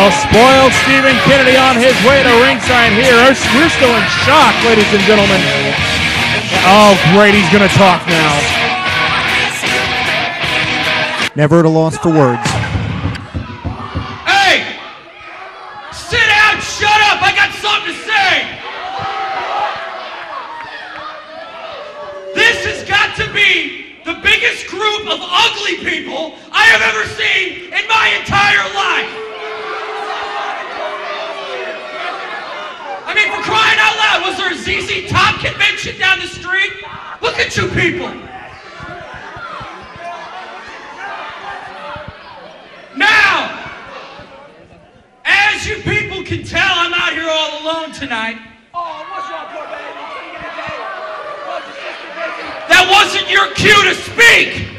Well, spoiled Stephen Kennedy on his way to ringside here. We're still in shock, ladies and gentlemen. Oh, great, he's going to talk now. Never at a loss for words. Hey! Sit down, shut up, I got something to say! This has got to be the biggest group of ugly people I have ever seen in my entire life! I mean, for crying out loud, was there a ZZ Top convention down the street? Look at you people! Now, as you people can tell, I'm out here all alone tonight. Oh, what's wrong, poor baby? That wasn't your cue to speak!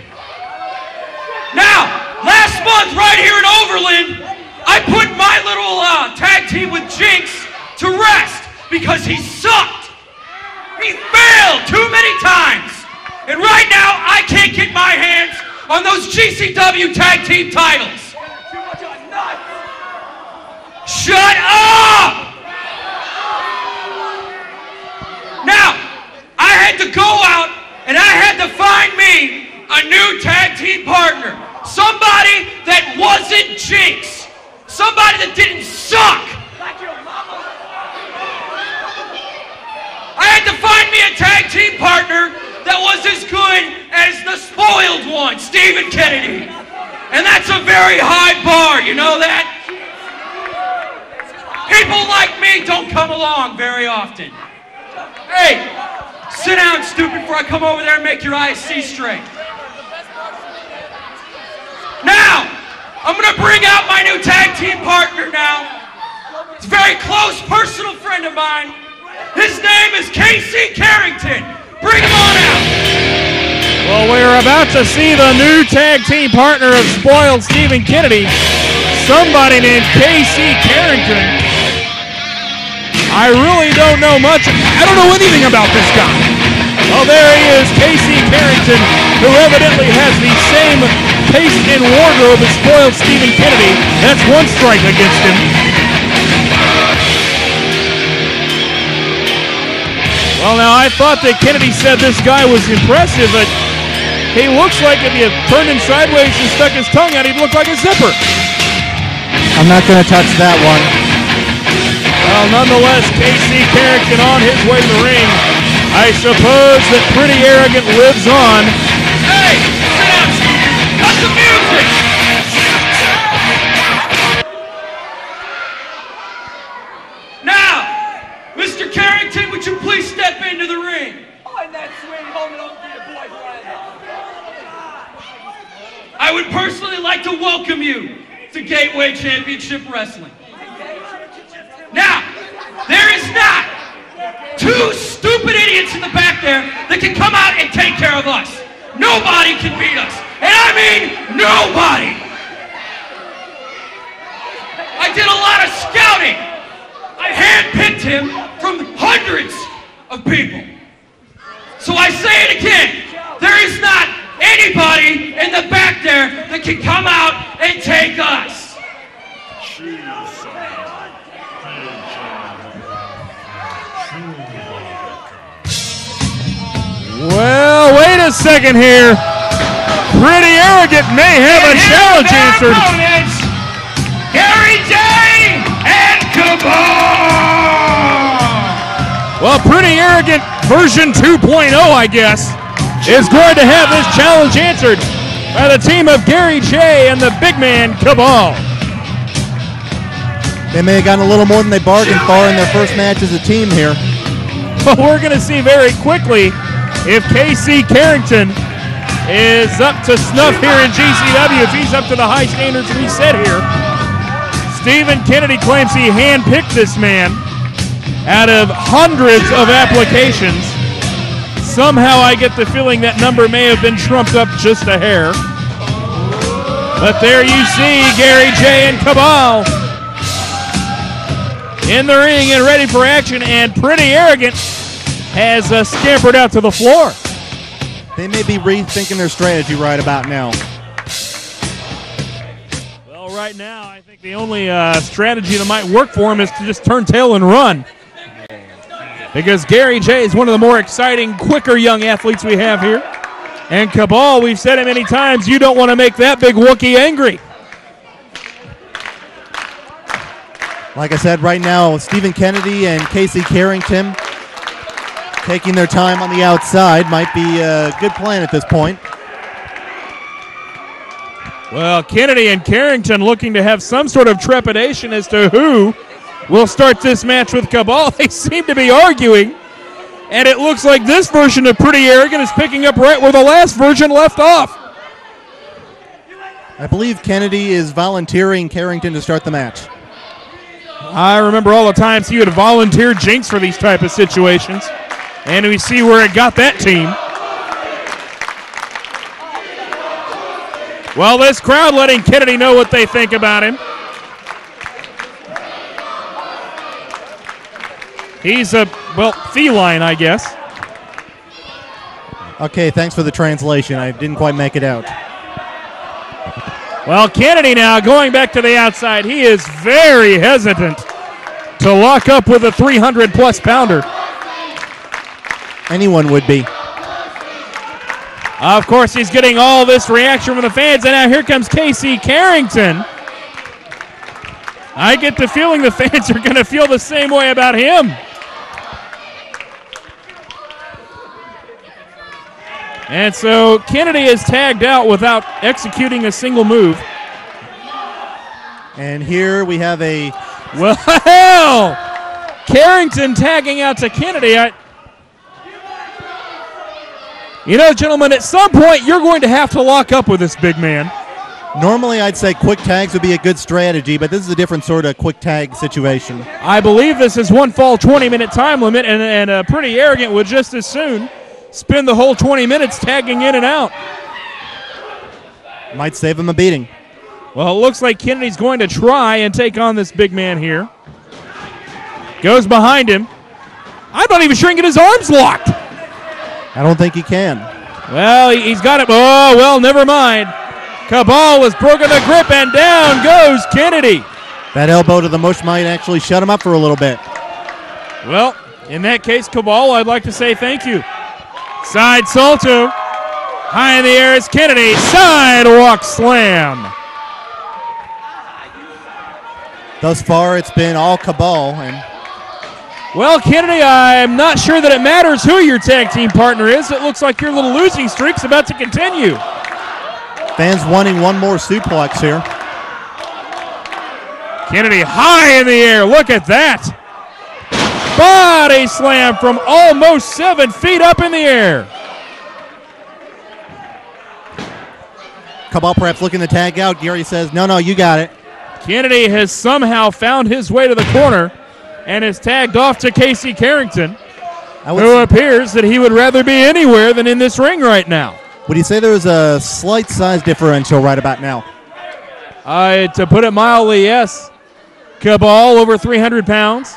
Now, last month right here in Overland, I put my little tag team with Jinx to rest because he sucked. He failed too many times. And right now, I can't get my hands on those GCW tag team titles. Shut up! Now, I had to go out and I had to find me a new tag team partner. Somebody that wasn't Jinx. Somebody that didn't suck. I had to find me a tag team partner that was as good as the spoiled one, Stephen Kennedy. And that's a very high bar, you know that? People like me don't come along very often. Hey, sit down, stupid, before I come over there and make your eyes see straight. Now, I'm going to bring out my new tag team partner now. It's a very close personal friend of mine. His name is Casey Carrington. Bring him on out. Well, we're about to see the new tag team partner of spoiled Stephen Kennedy, somebody named Casey Carrington. I really don't know much. I don't know anything about this guy. Oh, there he is, Casey Carrington, who evidently has the same taste and wardrobe as spoiled Stephen Kennedy. That's one strike against him. Well, now, I thought that Kennedy said this guy was impressive, but he looks like if you turned him sideways and stuck his tongue out, he'd look like a zipper. I'm not going to touch that one. Well, nonetheless, Casey Carrington on his way to the ring. I suppose that Pretty Arrogant lives on. Hey, sit down, cut the music! Now, Mr. Carrington, would you please step into the ring? Oh, and that sweet home up to your boyfriend. I would personally like to welcome you to Gateway Championship Wrestling. Now, there is not two stupid idiots in the back there that can come out and take care of us. Nobody can beat us. And I mean nobody. I did a lot of scouting. I handpicked him from hundreds of people. So I say it again. There is not anybody in the back there that can come out and take us. Well, wait a second here. Pretty Arrogant may have a challenge answered. Gary J and Cabal. Well, Pretty Arrogant version 2.0, I guess, is going to have this challenge answered by the team of Gary J and the big man Cabal. They may have gotten a little more than they bargained for in their first match as a team here. But we're going to see very quickly if Casey Carrington is up to snuff here in GCW, if he's up to the high standards we set here. Stephen Kennedy claims he handpicked this man out of hundreds of applications. Somehow I get the feeling that number may have been trumped up just a hair. But there you see Gary J and Cabal in the ring and ready for action, and Pretty Arrogant has scampered out to the floor. They may be rethinking their strategy right about now. Well, right now, I think the only strategy that might work for him is to just turn tail and run. Because Gary J is one of the more exciting, quicker young athletes we have here. And Cabal, we've said it many times, you don't want to make that big Wookiee angry. Like I said, right now, Stephen Kennedy and Casey Carrington taking their time on the outside might be a good plan at this point. Well, Kennedy and Carrington looking to have some sort of trepidation as to who will start this match with Cabal. They seem to be arguing, and it looks like this version of Pretty Arrogant is picking up right where the last version left off. I believe Kennedy is volunteering Carrington to start the match. I remember all the times he would volunteer Jinx for these type of situations, and we see where it got that team. Well, this crowd letting Kennedy know what they think about him. He's a, well, feline, I guess. Okay, thanks for the translation. I didn't quite make it out. Well, Kennedy now going back to the outside. He is very hesitant to lock up with a 300-plus pounder. Anyone would be. Of course, he's getting all this reaction from the fans, and now here comes Casey Carrington. I get the feeling the fans are going to feel the same way about him. And so Kennedy is tagged out without executing a single move. And here we have a... Well, Carrington tagging out to Kennedy. You know, gentlemen, at some point you're going to have to lock up with this big man. Normally I'd say quick tags would be a good strategy, but this is a different sort of quick tag situation. I believe this is one fall 20-minute time limit, and Pretty Arrogant would just as soon spend the whole 20 minutes tagging in and out. Might save him a beating. Well, it looks like Kennedy's going to try and take on this big man here. Goes behind him. I'm not even sure he can get his arms locked. I don't think he can. Well, he's got it. Oh, well, never mind. Cabal has broken the grip, and down goes Kennedy. That elbow to the mush might actually shut him up for a little bit. Well, in that case, Cabal, I'd like to say thank you. Side salto. High in the air is Kennedy. Sidewalk slam. Thus far, it's been all Cabal. And well, Kennedy, I'm not sure that it matters who your tag team partner is. It looks like your little losing streak's about to continue. Fans wanting one more suplex here. Kennedy high in the air. Look at that. Body slam from almost 7 feet up in the air. Cabal perhaps looking to tag out. Gary says, no, you got it. Kennedy has somehow found his way to the corner and is tagged off to Casey Carrington, who appears that he would rather be anywhere than in this ring right now. Would you say there's a slight size differential right about now? To put it mildly, yes. Cabal over 300 pounds.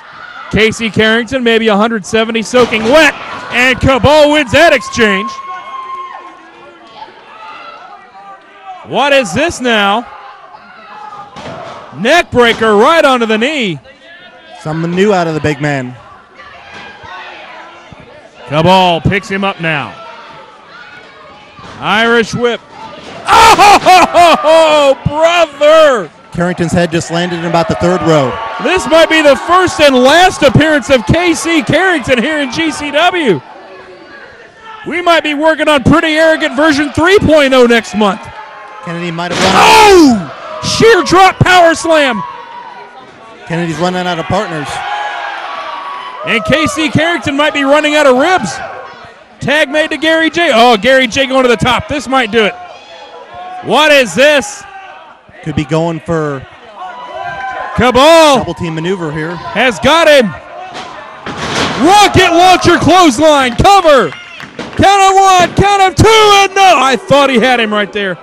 Casey Carrington maybe 170, soaking wet, and Cabal wins that exchange. What is this now? Neck breaker right onto the knee. Something new out of the big man. Cabal picks him up now. Irish whip. Oh, brother! Carrington's head just landed in about the third row. This might be the first and last appearance of KC Carrington here in GCW. We might be working on Pretty Arrogant version 3.0 next month. Kennedy might have run out. Oh! Sheer drop power slam. Kennedy's running out of partners. And KC Carrington might be running out of ribs. Tag made to Gary J. Oh, Gary J going to the top. This might do it. What is this? Could be going for Cabal. Double team maneuver here. Has got him. Rocket launcher clothesline. Cover. Count of one. Count of two. And no. I thought he had him right there.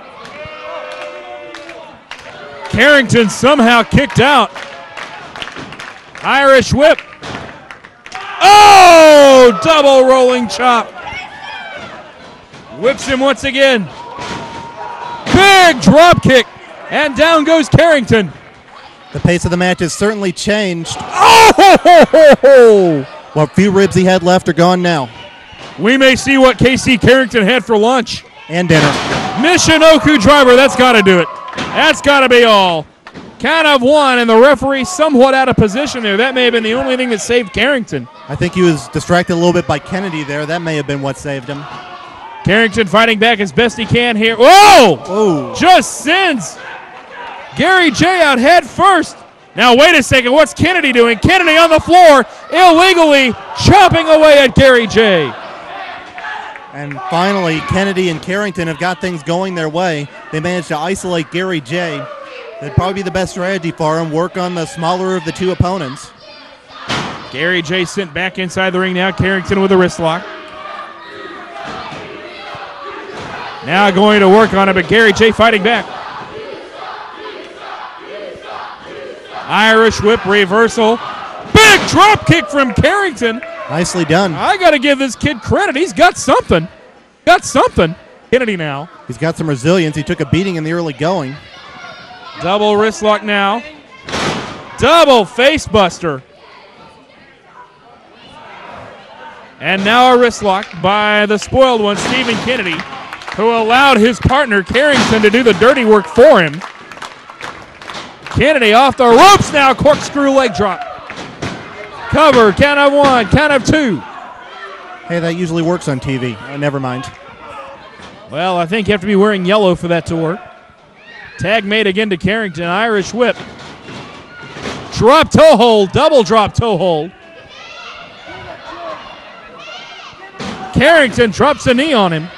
Carrington somehow kicked out. Irish whip. Oh! Double rolling chop. Whips him once again. Big drop kick. And down goes Carrington. The pace of the match has certainly changed. Oh! What few ribs he had left are gone now. We may see what KC Carrington had for lunch. And dinner. Michinoku driver, that's got to do it. That's got to be all. Count of one, and the referee somewhat out of position there. That may have been the only thing that saved Carrington. I think he was distracted a little bit by Kennedy there. That may have been what saved him. Carrington fighting back as best he can here. Whoa! Oh! Just sends Gary J out head first. Now, wait a second. What's Kennedy doing? Kennedy on the floor, illegally chopping away at Gary J. And finally, Kennedy and Carrington have got things going their way. They managed to isolate Gary J. That'd probably be the best strategy for him, work on the smaller of the two opponents. Gary J sent back inside the ring now. Carrington with a wrist lock. Now going to work on it, but Gary J fighting back. Irish whip reversal. Big drop kick from Carrington. Nicely done. I got to give this kid credit. He's got something. Got something. Kennedy now. He's got some resilience. He took a beating in the early going. Double wrist lock now. Double face buster. And now a wrist lock by the spoiled one, Stephen Kennedy, who allowed his partner Carrington to do the dirty work for him. Kennedy off the ropes now, corkscrew leg drop. Cover, count of one, count of two. Hey, that usually works on TV. Never mind. Well, I think you have to be wearing yellow for that to work. Tag made again to Carrington, Irish whip. Drop toe hold, double drop toe hold. Carrington drops a knee on him.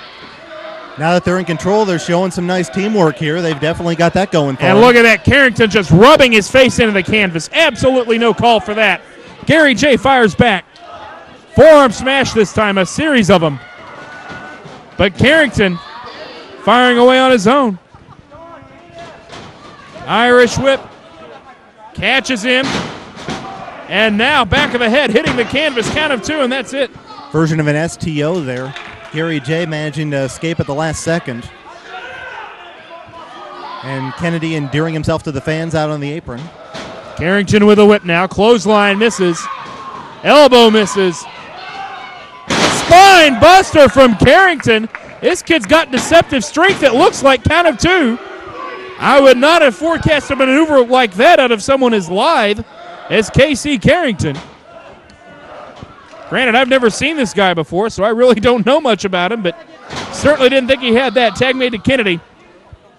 Now that they're in control, they're showing some nice teamwork here. They've definitely got that going for them. And look at that, Carrington just rubbing his face into the canvas. Absolutely no call for that. Gary J fires back. Forearm smash this time, a series of them. But Carrington firing away on his own. Irish whip. Catches him. And now back of the head, hitting the canvas, count of two, and that's it. Version of an STO there. Gary J managing to escape at the last second. And Kennedy endearing himself to the fans out on the apron. Carrington with a whip now. Clothesline misses. Elbow misses. Spine buster from Carrington. This kid's got deceptive strength. It looks like count of two. I would not have forecast a maneuver like that out of someone as lithe as KC Carrington. Granted, I've never seen this guy before, so I really don't know much about him, but certainly didn't think he had that. Tag made to Kennedy.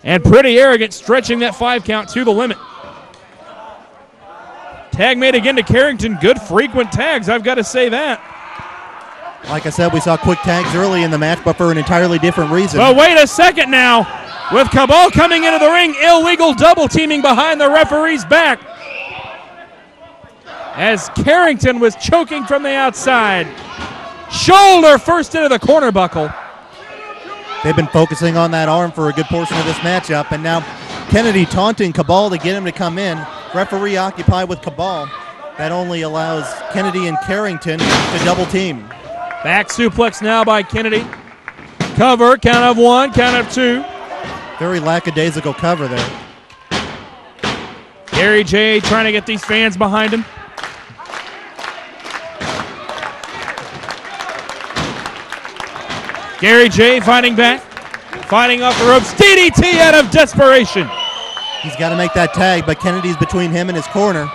And pretty arrogant, stretching that 5 count to the limit. Tag made again to Carrington. Good frequent tags, I've got to say that. Like I said, we saw quick tags early in the match, but for an entirely different reason. But wait a second now. With Cabal coming into the ring, illegal double teaming behind the referee's back. As Carrington was choking from the outside. Shoulder first into the corner buckle. They've been focusing on that arm for a good portion of this matchup, and now Kennedy taunting Cabal to get him to come in. Referee occupied with Cabal. That only allows Kennedy and Carrington to double team. Back suplex now by Kennedy. Cover, count of one, count of two. Very lackadaisical cover there. Gary J trying to get these fans behind him. Gary J fighting back, fighting off the ropes. DDT out of desperation. He's got to make that tag, but Kennedy's between him and his corner.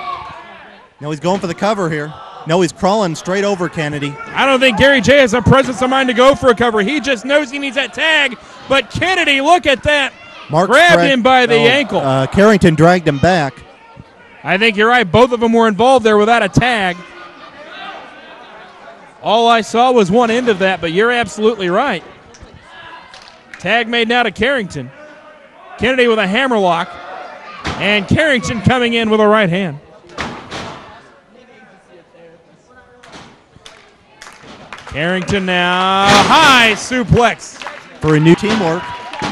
No, he's going for the cover here. No, he's crawling straight over Kennedy. I don't think Gary J has a presence of mind to go for a cover. He just knows he needs that tag. But Kennedy, look at that. Grabbed him by the ankle. Carrington dragged him back. I think you're right. Both of them were involved there without a tag. All I saw was one end of that, but you're absolutely right. Tag made now to Carrington. Kennedy with a hammerlock. And Carrington coming in with a right hand. Carrington now, high suplex. For a new teamwork.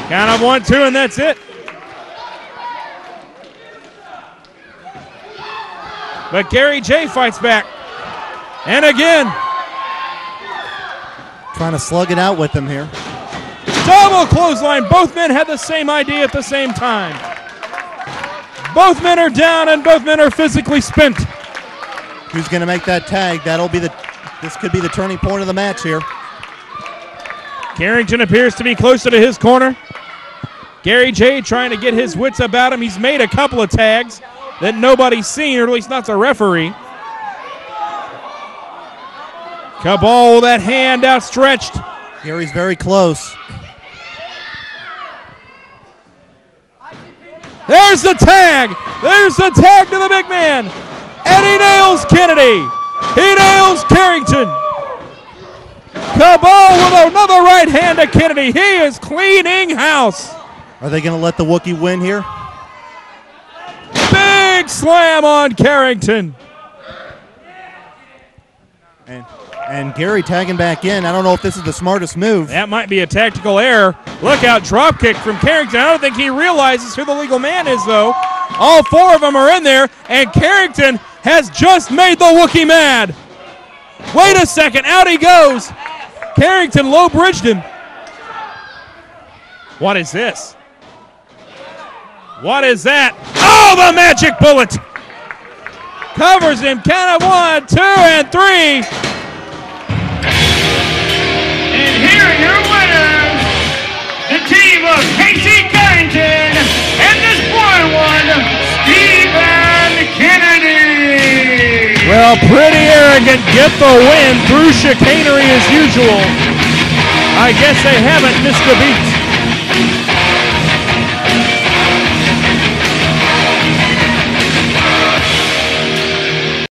Count of 1, 2, and that's it. But Gary J fights back. And again. Trying to slug it out with him here. Double clothesline. Both men had the same idea at the same time. Both men are down and both men are physically spent. Who's going to make that tag? This could be the turning point of the match here. Carrington appears to be closer to his corner. Gary J trying to get his wits about him. He's made a couple of tags that nobody's seen, or at least not the referee. Cabal with that hand outstretched. Gary's very close. There's the tag. There's the tag to the big man. And he nails Kennedy. He nails Carrington. Cabal with another right hand to Kennedy. He is cleaning house. Are they going to let the Wookiee win here? Big slam on Carrington. And Gary tagging back in. I don't know if this is the smartest move. That might be a tactical error. Look out, drop kick from Carrington. I don't think he realizes who the legal man is, though. All four of them are in there, and Carrington has just made the Wookiee mad. Wait a second, out he goes. Carrington low-bridged him. What is this? What is that? Oh, the magic bullet! Covers him, count of 1, 2, and 3. And here are your winners, the team of Casey Carrington and this boy one, Stephen Kennedy. Well, pretty arrogant, get the win through chicanery as usual. I guess they haven't missed a beat.